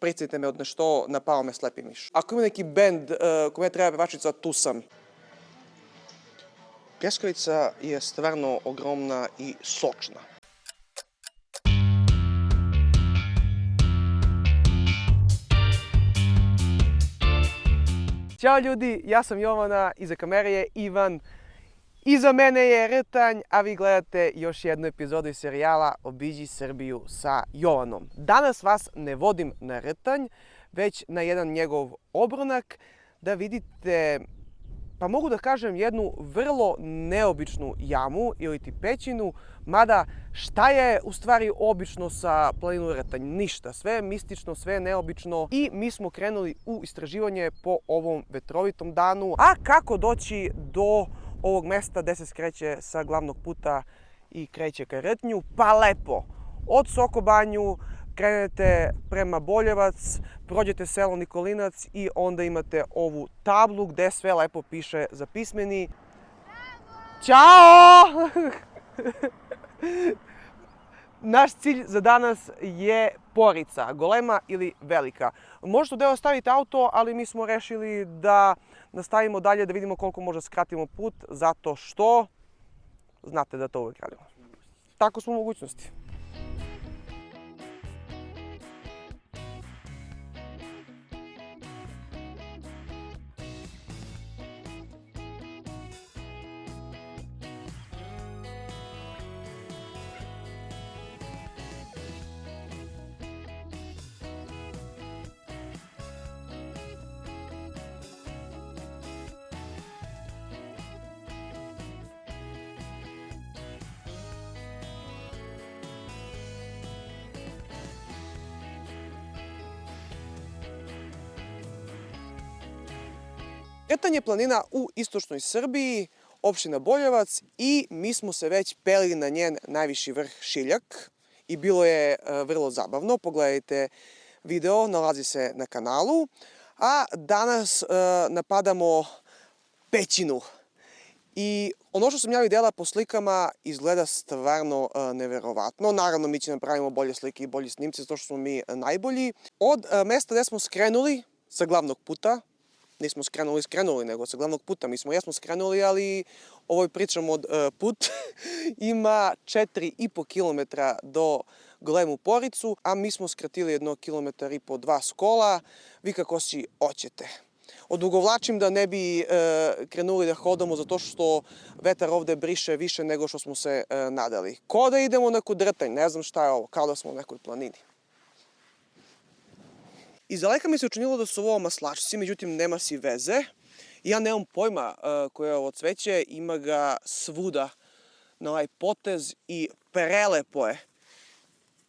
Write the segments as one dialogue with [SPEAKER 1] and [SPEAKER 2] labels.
[SPEAKER 1] špricajte me od nešto, napao me slepi miš. Ako ima neki bend kome treba pevačica, tu sam. Pljeskavica je stvarno ogromna i sočna. Ćao ljudi, ja sam Jovana, iza kamere je Ivan, iza mene je Rtanj, a vi gledate još jednu epizodu iz serijala Obiđi Srbiju sa Jovanom. Danas vas ne vodim na Rtanj, već na jedan njegov obronak da vidite, pa mogu da kažem, jednu vrlo neobičnu jamu ili ti pećinu, mada šta je u stvari obično sa planinom Rtanj? Ništa, sve je mistično, sve je neobično i mi smo krenuli u istraživanje po ovom vetrovitom danu. A kako doći do ovog mesta gde se skreće sa glavnog puta i kreće ka Rtnju? Pa lepo, od Sokobanju krenete prema Boljevac, prođete selo Nikolinac i onda imate ovu tablu gde sve lepo piše za pismeni. Ćao! Naš cilj za danas je Porica, golema ili velika. Možete da ostavite auto, ali mi smo rešili da nastavimo dalje da vidimo koliko možda skratimo put, zato što znate da to uvek radimo. Tako smo u mogućnosti. Rtanj je planina u istočnoj Srbiji, opština Boljevac, i mi smo se već peli na njen najviši vrh Šiljak i bilo je vrlo zabavno. Pogledajte video, nalazi se na kanalu. A danas napadamo pećinu. I ono što sam ja videla po slikama izgleda stvarno neverovatno. Naravno, mi ćemo napravimo bolje slike i bolje snimci, zato što smo mi najbolji. Od mesta gde smo skrenuli sa glavnog puta, nismo skrenuli, nego sa glavnog puta. Mi jesmo skrenuli, ali ovo pričam od put. Ima 4,5 km do golemu Poricu, a mi smo skratili 1,5 km, 2 s kola. Vi kako si hoćete. Odugovlačim da ne bi krenuli da hodamo zato što vetar ovde briše više nego što smo se nadali. Ko da idemo na neku Rtanj, ne znam šta je ovo, kao da smo u nekoj planini. Iz daleka mi se učinilo da su ovo maslačci, međutim nema si veze. Ja nemam pojma koje je ovo cveće, ima ga svuda na ovaj potez i prelepo je.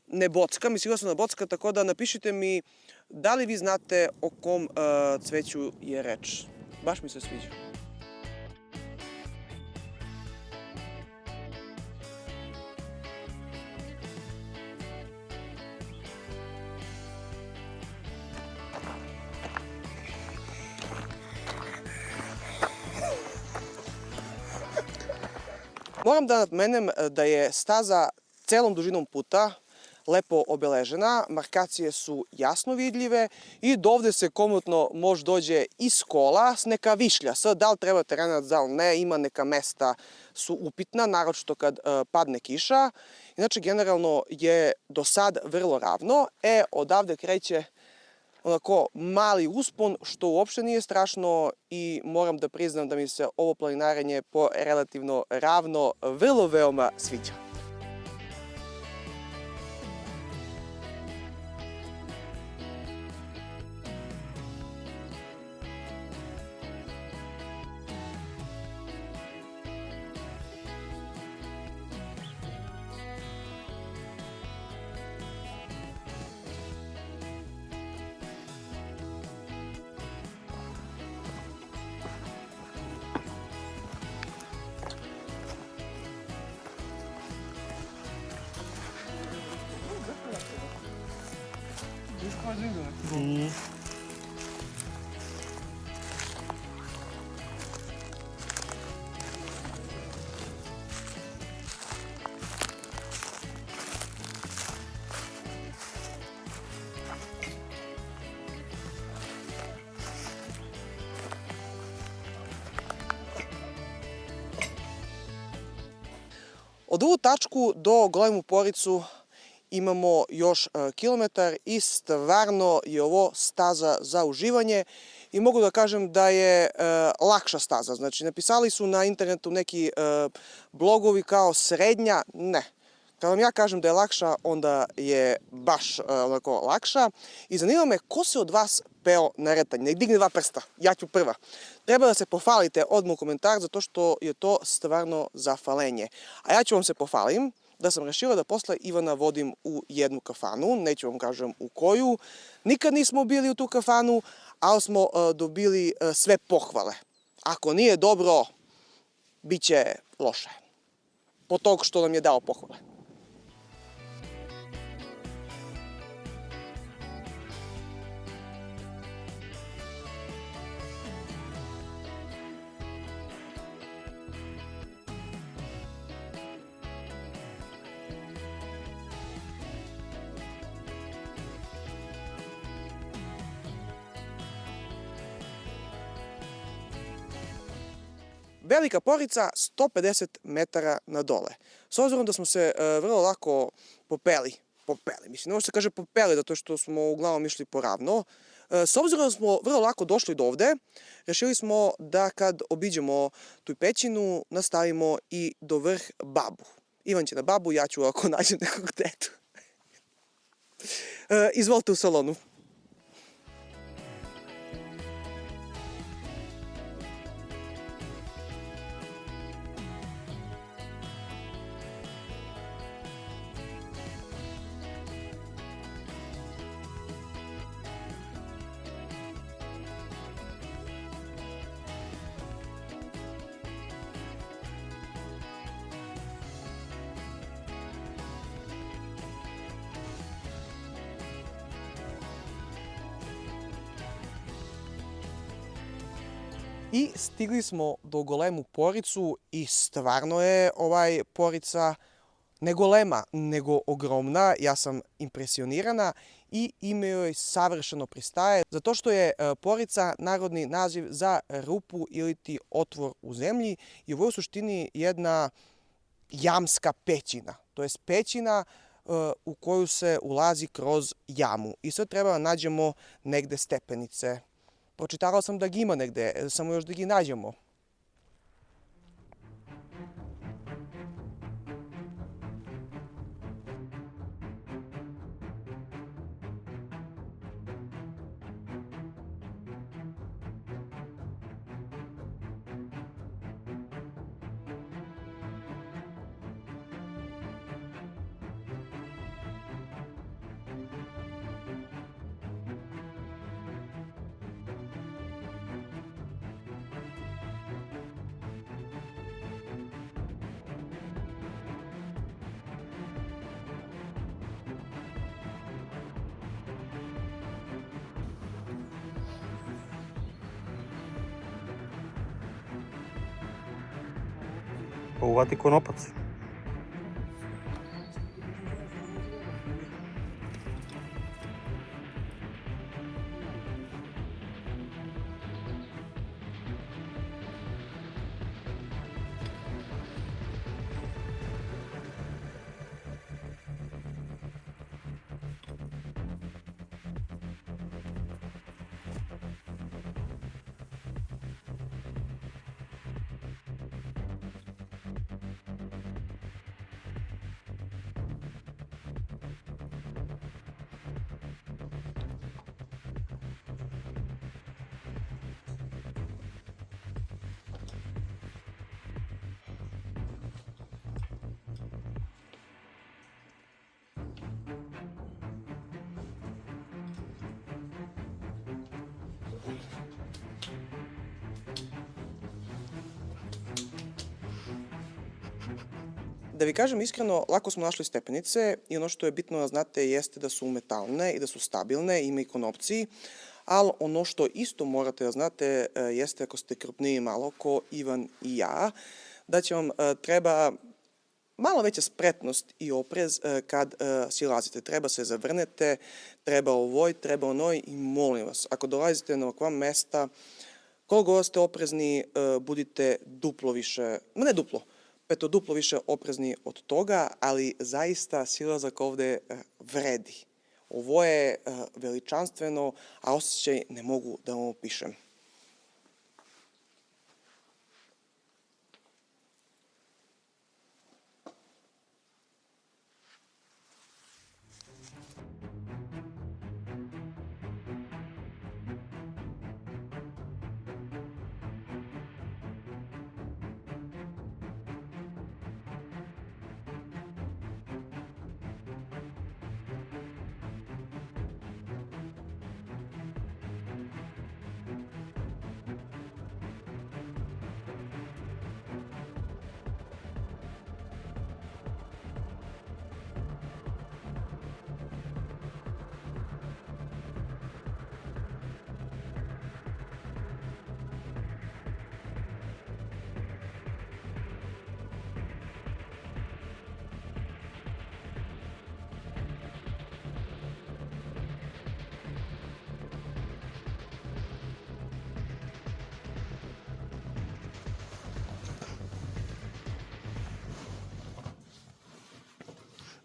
[SPEAKER 1] Ne bocka, mislila sam na bocka, tako da napišite mi da li vi znate o kom cveću je reč. Baš mi se sviđa. Moram da napomenem da je staza celom dužinom puta lepo obeležena, markacije su jasno vidljive i do ovde se komotno može dođe iz kola s neka višlja. Sad, da li treba terenac, da li ne, ima neka mesta su upitna, naročito kad padne kiša. Inače, generalno je do sad vrlo ravno. Odavde kreće onako mali uspon, što uopšte nije strašno i moram da priznam da mi se ovo planinarenje po relativno ravno vrlo veoma sviđa. Od ovu tačku do Golemu Poricu imamo još kilometar i stvarno je ovo staza za uživanje i mogu da kažem da je lakša staza. Znači, napisali su na internetu neki blogovi kao srednja, ne. Kad vam ja kažem da je lakša, onda je baš onako lakša. I zanima me ko se od vas peo na Retanj. Nek digne 2 prsta, ja ću prva. Treba da se pohvalite odmah u komentar zato što je to stvarno za falenje. A ja ću vam se pohvalim da sam rešila da posle Ivana vodim u jednu kafanu, neću vam kažem u koju. Nikad nismo bili u tu kafanu, ali smo dobili sve pohvale. Ako nije dobro, bit će loše. Po tog što nam je dao pohvale. Velika Porica 150 metara na dole. S obzirom da smo se vrlo lako popeli, mislim, ne može se kaže popeli zato što smo uglavnom išli poravno. S obzirom da smo vrlo lako došli do ovde, rešili smo da kad obiđemo tu pećinu, nastavimo i do vrh Babu. Ivan će na Babu, ja ću ako nađem nekog tetu. Izvolite u salonu. I stigli smo do Golemu Poricu i stvarno je Porica ne golema, nego ogromna. Ja sam impresionirana i ime joj savršeno pristaje, zato što je Porica narodni naziv za rupu iliti otvor u zemlji i ovo je u suštini jedna jamska pećina, to je pećina u koju se ulazi kroz jamu. I sad treba da nađemo negde stepenice. Pročitala sam da ga ima negde, samo još da ga nađemo.
[SPEAKER 2] Uvati konopac.
[SPEAKER 1] Da vi kažem iskreno, lako smo našli stepenice i ono što je bitno da znate jeste da su metalne i da su stabilne, ima i konopciji, ali ono što isto morate da znate jeste ako ste krupniji malo ko Ivan i ja, da će vam treba malo veća spretnost i oprez kad silazite. Treba se zavrnete, treba ovoj, treba onoj i molim vas, ako dolazite na ovakva mesta, koliko god ste oprezni, budite duplo više, ne duplo, Eto, duplo više oprezni od toga, ali zaista silazak ovde vredi. Ovo je veličanstveno, a osjećaj ne mogu da vam opišem.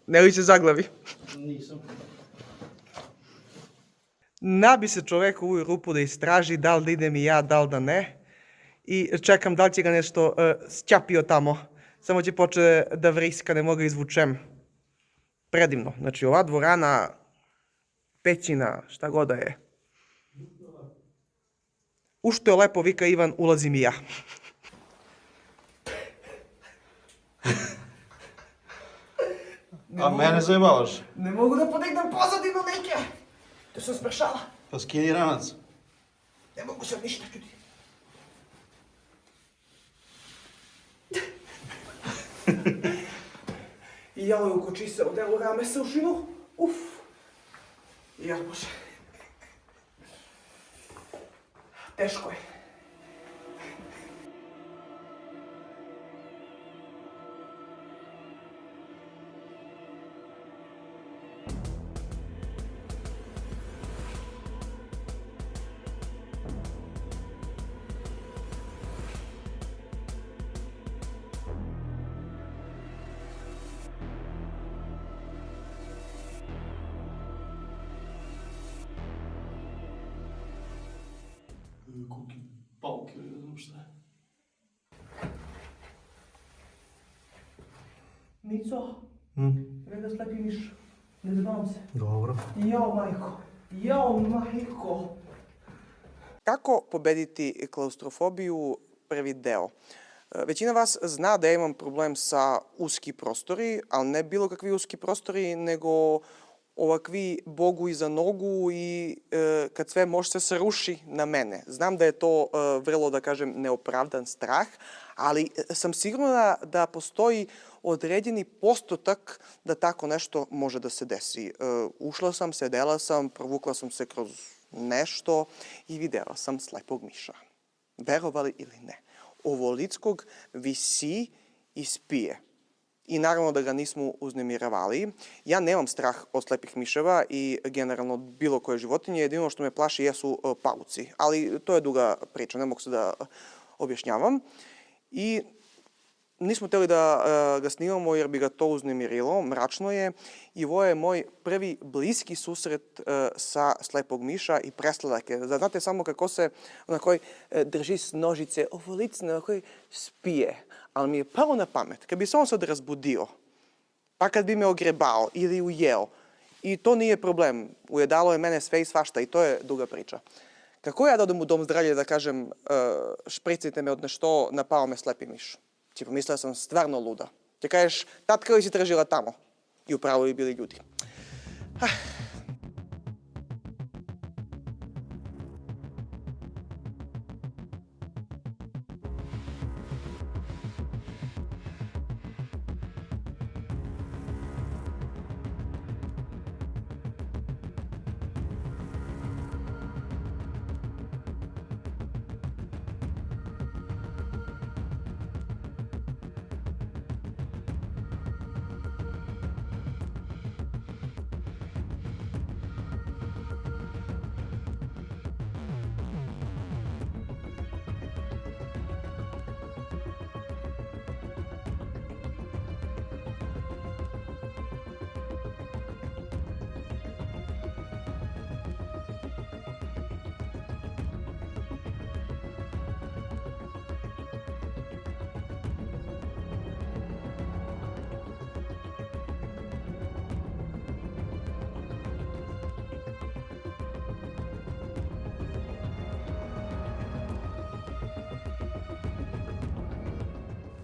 [SPEAKER 1] Ne li se zaglavi?
[SPEAKER 2] Nisam.
[SPEAKER 1] Nabi se čovek u ovu rupu da istraži da li da idem i ja, da li da ne. I čekam da li će ga nešto sćapio tamo. Samo će poče da vriska, ne mogu izvučem. Predivno. Znači ova dvorana, pećina, šta god da je. U što je lepo, vika Ivan, ulazim i ja.
[SPEAKER 2] A mene zajebavaš?
[SPEAKER 1] Ne mogu da podignem pozadinu neke. To sam sprešala.
[SPEAKER 2] Pa skini ranac.
[SPEAKER 1] Ne mogu sad ništa čuti. I ja u koči se odelu rame se ušinu. Uf. Ja bože. Teško je.
[SPEAKER 2] Kuki pauke, ne znam šta je.
[SPEAKER 1] Mico, vreda slepi miš. Ne zbam se.
[SPEAKER 2] Dobro.
[SPEAKER 1] Jao, majko. Jao, majko. Kako pobediti klaustrofobiju? Prvi deo. Većina vas zna da ja imam problem sa uski prostori, ali ne bilo kakvi uski prostori, nego ovakvi Bogu iza nogu i kad sve može se ruši na mene. Znam da je to vrlo, da kažem, neopravdan strah, ali sam sigurna da postoji određeni postotak da tako nešto može da se desi. Ušla sam, sedela sam, provukla sam se kroz nešto i videla sam slepog miša. Verovali ili ne. Ovolickog visi i spije. I naravno da ga nismo uznemiravali. Ja nemam strah od slepih miševa i generalno bilo koje životinje. Jedino što me plaši jesu pauci. Ali to je duga priča, ne mogu se da objašnjavam. I nismo hteli da ga snimamo jer bi ga to uznemirilo. Mračno je. I ovo je moj prvi bliski susret sa slepog miša i presladak je. Znate samo kako se onako drži s nožice ovolicne, onako spije. Ali mi je palo na pamet, kad bi se on sad razbudio, pa kad bi me ogrebao ili ujeo, i to nije problem, ujedalo je mene sve i svašta i to je duga priča. Kako ja da odem u dom zdravlja da kažem špricite me od nešto, napao me slepi miš? Ti pomislila sam stvarno luda. Ti kažeš, tatka li si tražila tamo? I upravo bi bili ljudi.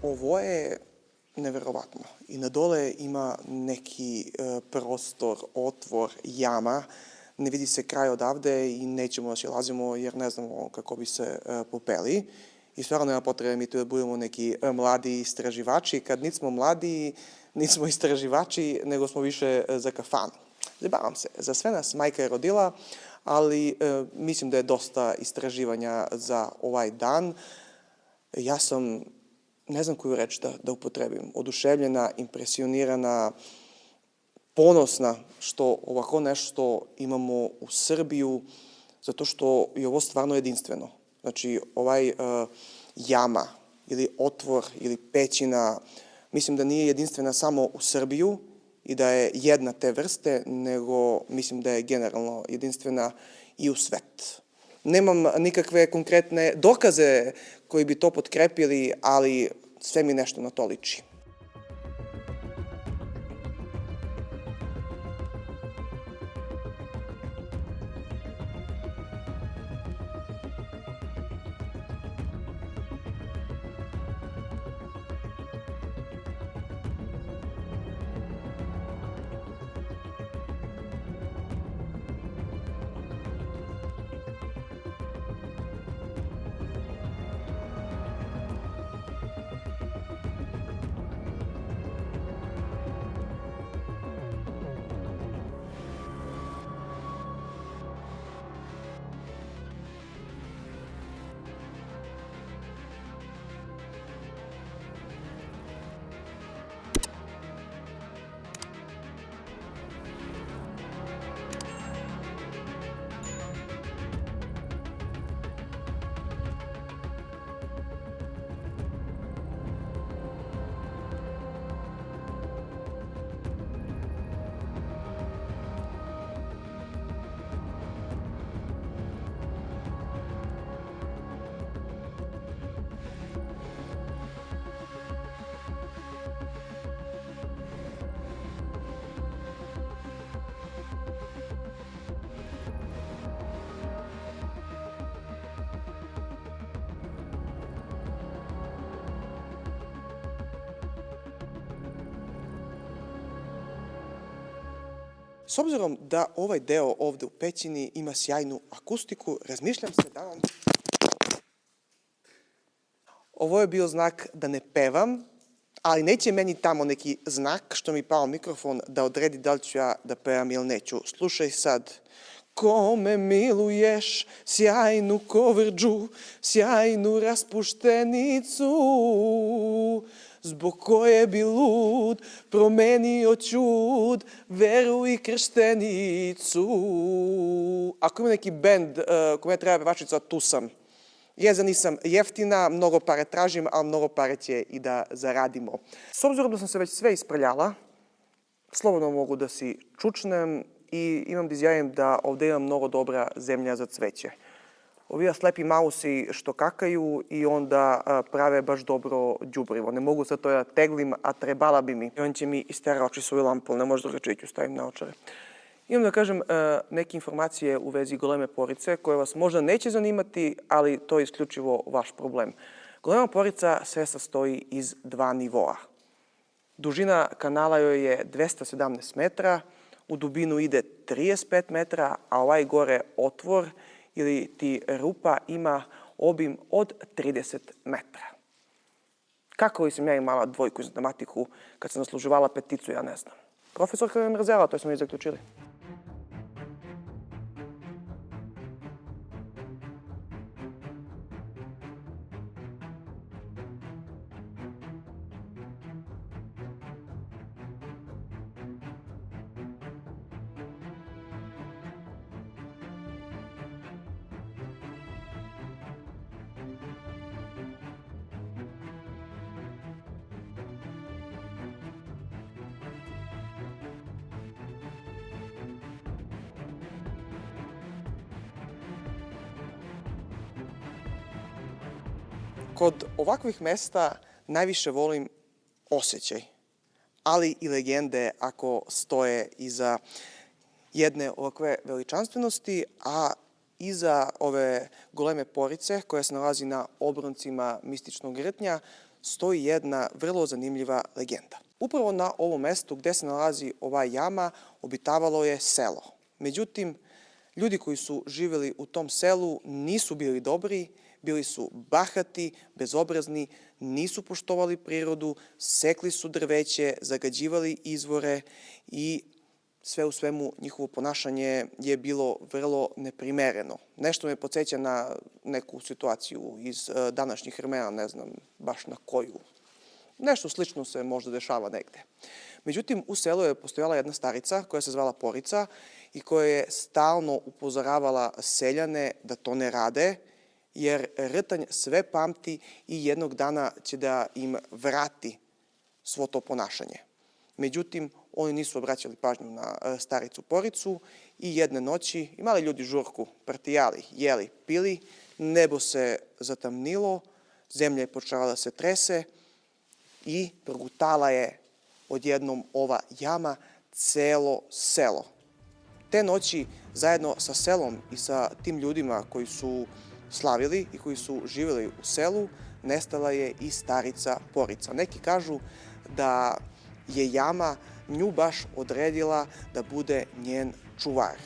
[SPEAKER 1] ovo je neverovatno. I na dole ima neki prostor, otvor, jama. Ne vidi se kraj odavde i nećemo da silazimo jer ne znamo kako bi se popeli. I stvarno nema potrebe mi tu da budemo neki mladi istraživači. Kad nismo mladi, nismo istraživači, nego smo više za kafanu. Zabavam se. Za sve nas majka je rodila, ali mislim da je dosta istraživanja za ovaj dan. Ja sam, ne znam koju reč da upotrebim, oduševljena, impresionirana, ponosna što ovako nešto imamo u Srbiju, zato što je ovo stvarno jedinstveno. Znači, ovaj jama ili otvor ili pećina, mislim da nije jedinstvena samo u Srbiju i da je jedna te vrste, nego mislim da je generalno jedinstvena i u svet. Nemam nikakve konkretne dokaze koji bi to potkrepili, ali sve mi nešto na to liči. S obzirom da ovaj deo ovde u pećini ima sjajnu akustiku, razmišljam se da vam... Ovo je bio znak da ne pevam, ali neće meni tamo neki znak što mi pao mikrofon da odredi da li ću ja da pevam ili neću. Slušaj sad. Kome miluješ sjajnu kovrđu, sjajnu raspuštenicu, zbog koje bi lud promenio ćud veru i krštenicu. Ako ima neki bend kome treba pevačica, tu sam. Jeza nisam jeftina, mnogo pare tražim, ali mnogo pare će i da zaradimo. S obzirom da sam se već sve isprljala, slobodno mogu da si čučnem i imam da izjavim da ovde imam mnogo dobra zemlja za cveće. Ovi slepi mausi što kakaju i onda prave baš dobro đubrivo. Ne mogu sad to ja teglim, a trebala bi mi. I on će mi istera oči svoju lampu, ne može drugačije ću stavim na očare. Imam da kažem neke informacije u vezi goleme porice koje vas možda neće zanimati, ali to je isključivo vaš problem. Golema porica se sastoji iz dva nivoa. Dužina kanala joj je 217 metra, u dubinu ide 35 metra, a ovaj gore otvor ili ti rupa ima obim od 30 metra. Kako li sam ja imala dvojku iz matematiku kad sam zasluživala peticu, ja ne znam. Profesorka me mrzela, to smo i zaključili. Kod ovakvih mesta najviše volim osjećaj, ali i legende ako stoje iza jedne ovakve veličanstvenosti, a iza ove goleme porice koja se nalazi na obroncima mističnog rtnja stoji jedna vrlo zanimljiva legenda. Upravo na ovom mestu gde se nalazi ova jama obitavalo je selo. Međutim, ljudi koji su živjeli u tom selu nisu bili dobri, bili su bahati, bezobrazni, nisu poštovali prirodu, sekli su drveće, zagađivali izvore i sve u svemu njihovo ponašanje je bilo vrlo neprimereno. Nešto me podsjeća na neku situaciju iz današnjih vremena, ne znam baš na koju. Nešto slično se možda dešava negde. Međutim, u selu je postojala jedna starica koja se zvala Porica i koja je stalno upozoravala seljane da to ne rade, jer rtanj sve pamti i jednog dana će da im vrati svo to ponašanje. Međutim, oni nisu obraćali pažnju na staricu Poricu i jedne noći imali ljudi žurku, partijali, jeli, pili, nebo se zatamnilo, zemlja je počela da se trese i progutala je odjednom ova jama celo selo. Te noći zajedno sa selom i sa tim ljudima koji su slavili i koji su živjeli u selu, nestala je i starica Porica. Neki kažu da je jama nju baš odredila da bude njen čuvar.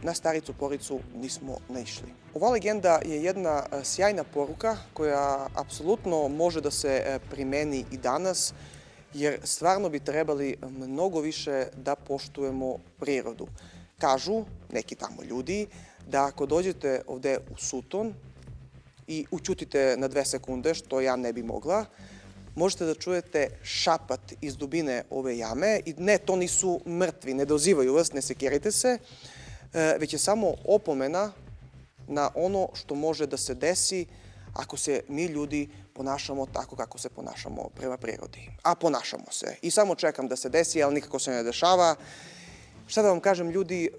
[SPEAKER 1] Na staricu Poricu nismo naišli. Ova legenda je jedna sjajna poruka koja apsolutno može da se primeni i danas, jer stvarno bi trebali mnogo više da poštujemo prirodu. Kažu neki tamo ljudi da ako dođete ovde u Suton i ućutite na 2 sekunde, što ja ne bi mogla, možete da čujete šapat iz dubine ove jame i ne, to nisu mrtvi, ne dozivaju vas, ne sekirajte se, već je samo opomena na ono što može da se desi ako se mi ljudi ponašamo tako kako se ponašamo prema prirodi. A ponašamo se. I samo čekam da se desi, ali nikako se ne dešava. Šta da vam kažem, ljudi,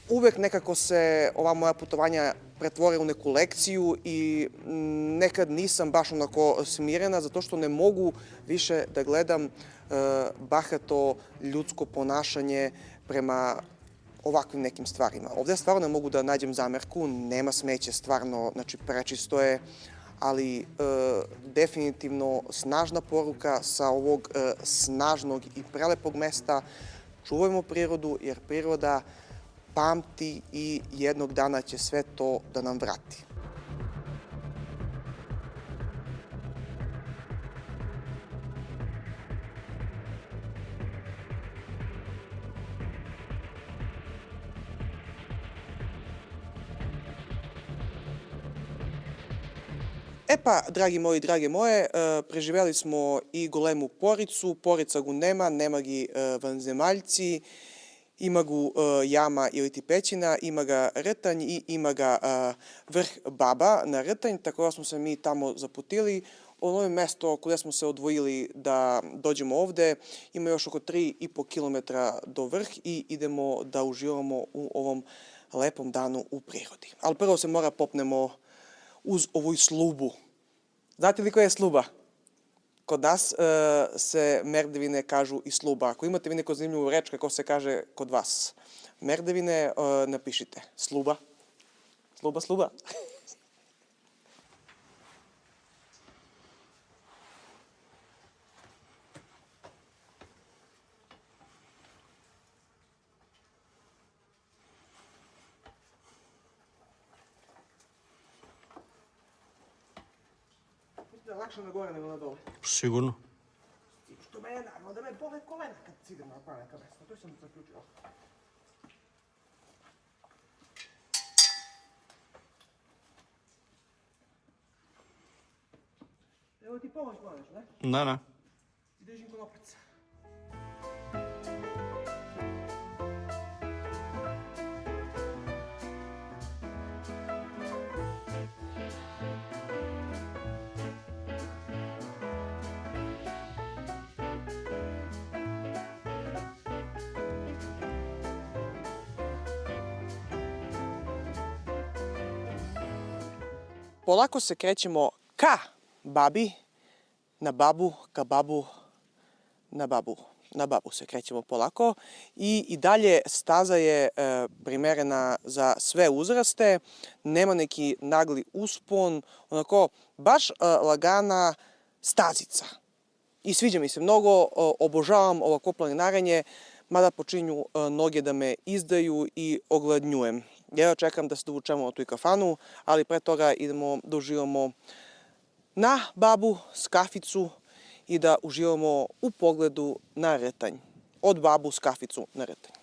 [SPEAKER 1] uvek nekako se ova moja putovanja pretvore u neku lekciju i nekad nisam baš onako smirena zato što ne mogu više da gledam bahato ljudsko ponašanje prema ovakvim nekim stvarima. Ovde stvarno ne mogu da nađem zamerku, nema smeće, stvarno, znači prečisto je, ali definitivno snažna poruka sa ovog snažnog i prelepog mesta. Čuvajmo prirodu, jer priroda pamti i jednog dana će sve to da nam vrati. E pa, dragi moji, drage moje, preživeli smo i golemu Poricu, Porica gu nema gi vanzemaljci, ima gu jama ili ti pećina, ima ga rtanj i ima ga vrh baba na rtanj, tako da smo se mi tamo zaputili. Ono je mesto gde smo se odvojili da dođemo ovde, ima još oko 3,5 km do vrh i idemo da uživamo u ovom lepom danu u prirodi. Ali prvo se mora popnemo uz ovu slubu. Znate li koja je sluba? Kod nas se merdevine kažu i sluba. Ako imate vi neko zanimljivu reč kako se kaže kod vas merdevine, napišite. Sluba. Sluba, sluba. Da je lakše na gore nego na dole.
[SPEAKER 2] Sigurno.
[SPEAKER 1] Što mene naravno da me bole kolena kad idem na pa neka mesta. To sam zaključio. Evo ti pomoć moraš, ne?
[SPEAKER 2] Da, da.
[SPEAKER 1] I držim konopac. Polako se krećemo ka babi, na babu, ka babu, na babu. Na babu se krećemo polako i dalje staza je primerena za sve uzraste, nema neki nagli uspon, onako baš lagana stazica. I sviđa mi se mnogo, obožavam ovako planinarenje, mada počinju noge da me izdaju i ogladnjujem. Ja čekam da se dovučemo na tu kafanu, ali pre toga idemo da uživamo na babu s kaficu i da uživamo u pogledu na Rtanj. Od babu s kaficu na Rtanj.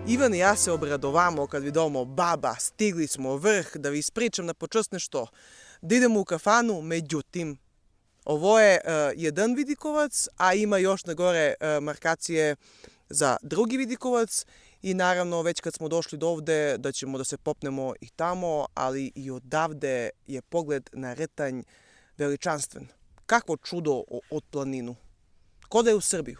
[SPEAKER 1] Ivan i ja se obradovamo kad vidimo baba, stigli smo vrh, da vi ispričam na počas nešto, da idemo u kafanu, međutim, ovo je jedan vidikovac, a ima još na gore markacije za drugi vidikovac i naravno već kad smo došli do ovde da ćemo da se popnemo i tamo, ali i odavde je pogled na Rtanj veličanstven. Kakvo čudo od planinu. Ko da je u Srbiju.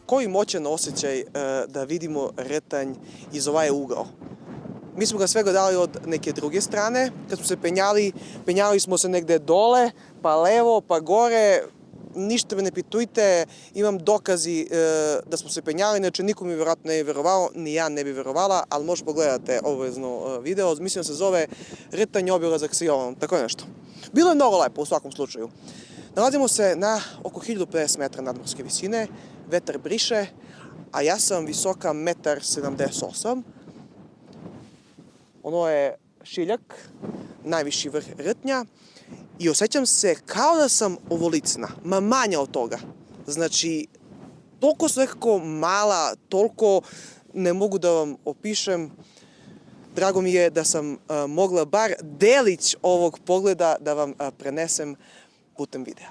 [SPEAKER 1] Koji moćan osjećaj da vidimo Rtanj iz ovaj ugao. Mi smo ga sve gledali od neke druge strane. Kad smo se penjali smo se negde dole, pa levo, pa gore. Ništa me ne pitujte, imam dokazi da smo se penjali, inače niko mi vjerojatno ne bi verovao, ni ja ne bi verovala, ali možda pogledate obavezno video. Mislim da se zove Rtanj obilazak sa Jovanom, tako nešto. Bilo je mnogo lepo u svakom slučaju. Nalazimo se na oko 1050 metara nadmorske visine, vetar briše, a ja sam visoka 1,78 m. Ono je Šiljak, najviši vrh Rtnja i osjećam se kao da sam ovolicna, ma manja od toga. Znači, toliko su nekako mala, toliko ne mogu da vam opišem. drago mi je da sam mogla bar delić ovog pogleda da vam prenesem putem videa.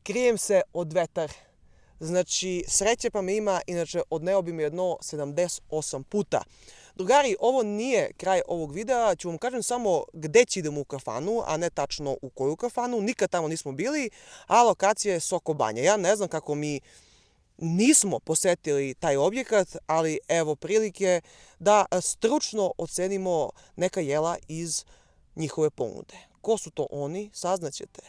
[SPEAKER 1] Krijem se od vetar. Znači, sreće pa me ima, inače odneo bi me jedno 78 puta. Drugari, ovo nije kraj ovog videa, ću vam kažem samo gde će idemo u kafanu, a ne tačno u koju kafanu. Nikad tamo nismo bili, a lokacija je Soko Banja. Ja ne znam kako mi nismo posetili taj objekat, ali evo prilike da stručno ocenimo neka jela iz njihove ponude. Ko su to oni, saznaćete.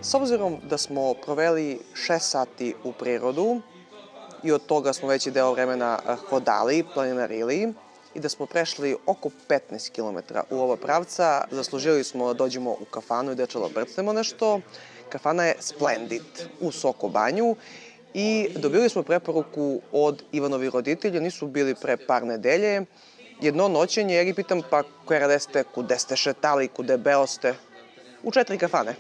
[SPEAKER 1] S obzirom da smo proveli 6 sati u prirodu i od toga smo veći deo vremena hodali, planinarili i da smo prešli oko 15 km u oba pravca, zaslužili smo da dođemo u kafanu i da brcnemo nešto. Kafana je Splendid u Soko Banju i dobili smo preporuku od Ivanovi roditelji, nisu bili pre par nedelje. Jedno noćenje, jer ih pitam pa kude ste šetali, kude beoste? U 4 kafane.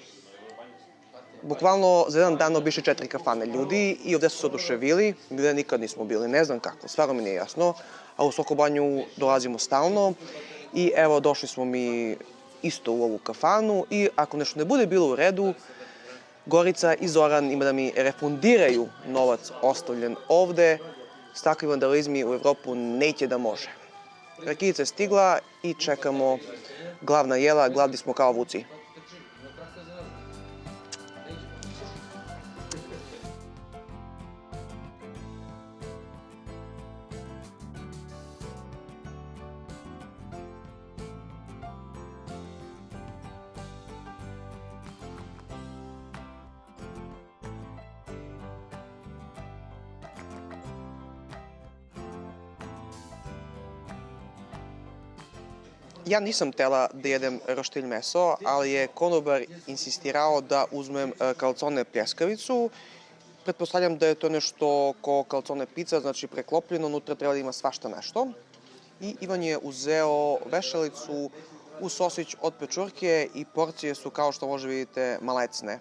[SPEAKER 1] Bukvalno za jedan dan obišli 4 kafane ljudi i ovde su se oduševili, gde nikad nismo bili, ne znam kako, stvarno mi nije jasno, a u Soko Banju dolazimo stalno i evo došli smo mi isto u ovu kafanu i ako nešto ne bude bilo u redu, Gorica i Zoran ima da mi refundiraju novac ostavljen ovde, s takvi vandalizmi u Evropu neće da može. Rakijica je stigla i čekamo glavna jela, gladni smo kao vuci. Ja nisam htela da jedem roštilj meso, ali je konobar insistirao da uzmem kalcone pljeskavicu. Pretpostavljam da je to nešto ko kalcone pizza, znači preklopljeno, unutra treba da ima svašta nešto. I Ivan je uzeo vešalicu u sosić od pečurke i porcije su, kao što može vidite, malecne.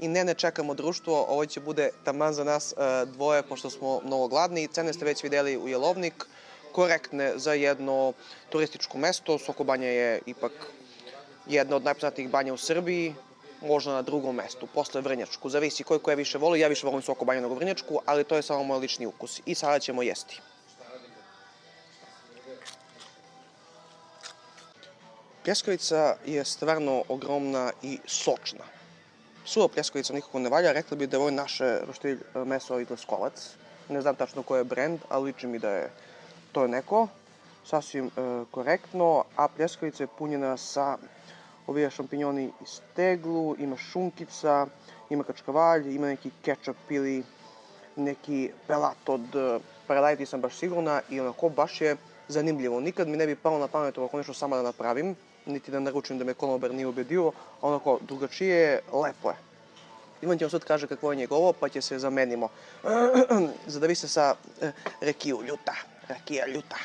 [SPEAKER 1] I ne čekamo društvo, ovo će bude taman za nas dvoje, pošto smo mnogo gladni. Cene ste već videli u Jelovnik, korektne za jedno turističko mesto. Soko Banja je ipak jedna od najpoznatijih banja u Srbiji, možda na drugom mestu, posle Vrnjačku. Zavisi ko je više voli, ja više volim Soko Banju nego Vrnjačku, ali to je samo moj lični ukus. I sada ćemo jesti. Pljeskavica je stvarno ogromna i sočna. Suva pljeskavica nikako ne valja, rekli bi da je ovo naše roštilj meso iz Leskovac. Ne znam tačno ko je brend, ali liči mi da je to neko. Sasvim korektno, a pljeskavica je punjena sa ovije šampinjoni iz teglu, ima šunkica, ima kačkavalj, ima neki kečap ili neki pelat od paradajti, sam baš sigurna i onako baš je zanimljivo. Nikad mi ne bi palo na pamet ovako nešto sama da napravim, niti da naručim da me konobar nije ubedio, onako drugačije, lepo je. Ivan će vam sad kaže kakvo je njegovo, pa će se zamenimo. Zadavi se sa rakija ljuta.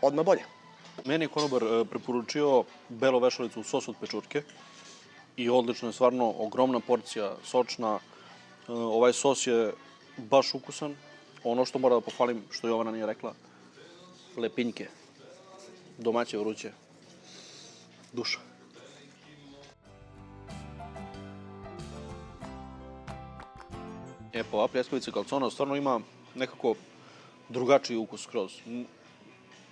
[SPEAKER 1] Odmah bolje.
[SPEAKER 2] Meni je konobar preporučio belo vešalicu u sosu od pečurke i odlično je, stvarno ogromna porcija, sočna. Ovaj sos je baš ukusan. Ono što moram da pohvalim, što Jovana nije rekla, lepinjke, domaće, vruće, duša. Pa ova pljeskavica kalcona stvarno ima nekako drugačiji ukus skroz.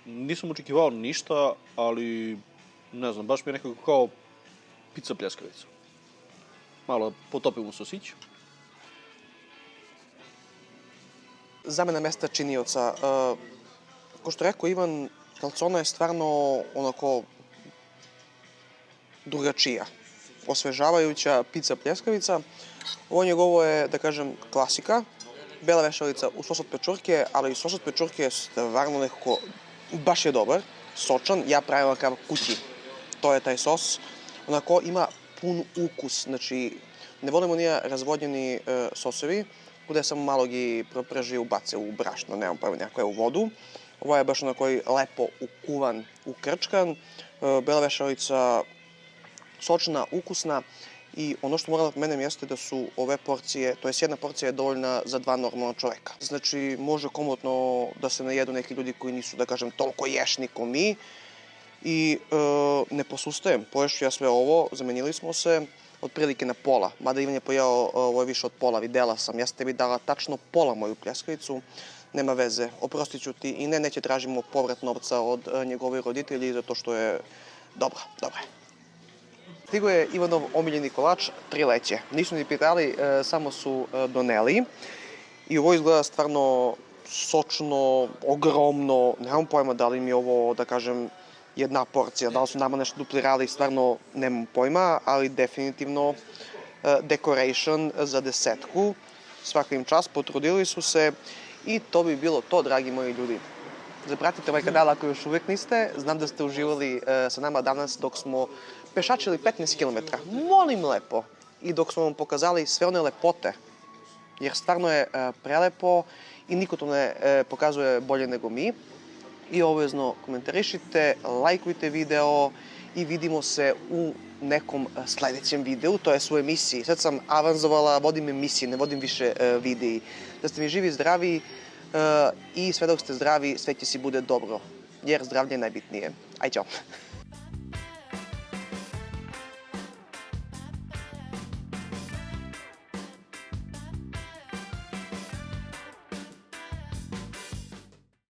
[SPEAKER 2] Nisam očekivao ništa, ali ne znam, baš mi je nekako kao pizza pljeskavica. Malo potopim u sosić.
[SPEAKER 1] Zamena mesta činioca. Ko što rekao Ivan, kalcona je stvarno onako drugačija, osvežavajuća pizza pljeskavica. Ovo njegovo je, da kažem, klasika. Bela vešalica u sos od pečurke, ali sos od pečurke je stvarno nekako, baš je dobar, sočan. Ja pravim ovakav kući. To je taj sos. Onako ima pun ukus, znači ne volimo nije razvodnjeni sosevi, kuda samo malo gi preži ubace u brašno, nemam pojma, nekako je u vodu. Ovo je baš onako lepo ukuvan, ukrčkan. Bela vešalica sočna, ukusna i ono što moram da pomenem jeste da su ove porcije, to jest jedna porcija je dovoljna za 2 normalna čoveka. Znači može komotno da se najedu neki ljudi koji nisu, da kažem, toliko ješni ko mi i ne posustajem. Poješću ja sve ovo, zamenili smo se otprilike na pola, mada Ivan je pojeo ovo je više od pola, videla sam. Ja sam tebi dala tačno pola moju pljeskavicu, nema veze, oprostit ću ti i neće tražimo povrat novca od njegovih roditelji zato što je dobra. Stigo je Ivanov omiljeni kolač, 3 leće. Nisu ni pitali, samo su doneli. I ovo izgleda stvarno sočno, ogromno. Nemam pojma da li mi je ovo, da kažem, jedna porcija. Da li su nama nešto duplirali, stvarno nemam pojma, ali definitivno decoration za 10. Svaka im čast, potrudili su se i to bi bilo to, dragi moji ljudi. Zapratite ovaj kanal ako još uvijek niste. Znam da ste uživali sa nama danas dok smo pešačili 15 km. Molim lepo. I dok smo vam pokazali sve one lepote. Jer stvarno je prelepo i niko to ne pokazuje bolje nego mi. I obvezno komentarišite, lajkujte video i vidimo se u nekom sledećem videu, to je u emisiji. Sad sam avanzovala, vodim emisije, ne vodim više videi. Da ste mi živi, zdravi i sve dok ste zdravi, sve će si bude dobro. Jer zdravlje je najbitnije. Aj, čao!